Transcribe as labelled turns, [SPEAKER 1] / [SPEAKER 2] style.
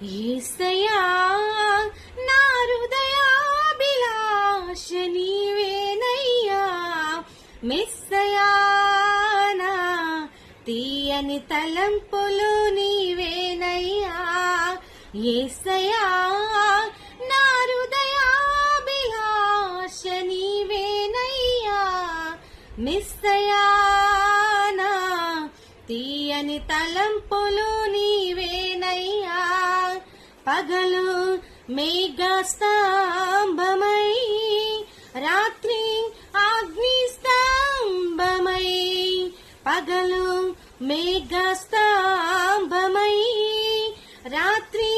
[SPEAKER 1] యేసయ్యా నా హృదయాభిలాష నీవేనయ్యా, మెస్సయా నా తీయని తలంపులు నీవేనయ్యా. యేసయ్యా నా హృదయాభిలాష నీవేనయ్యా, మెస్సయా నా తీయని తలంపులు నీవేనయ్యా. పగలు మేఘస్తంభమై, రాత్రి అగ్ని స్తంభమై, పగలు మేఘస్తంభమై, రాత్రి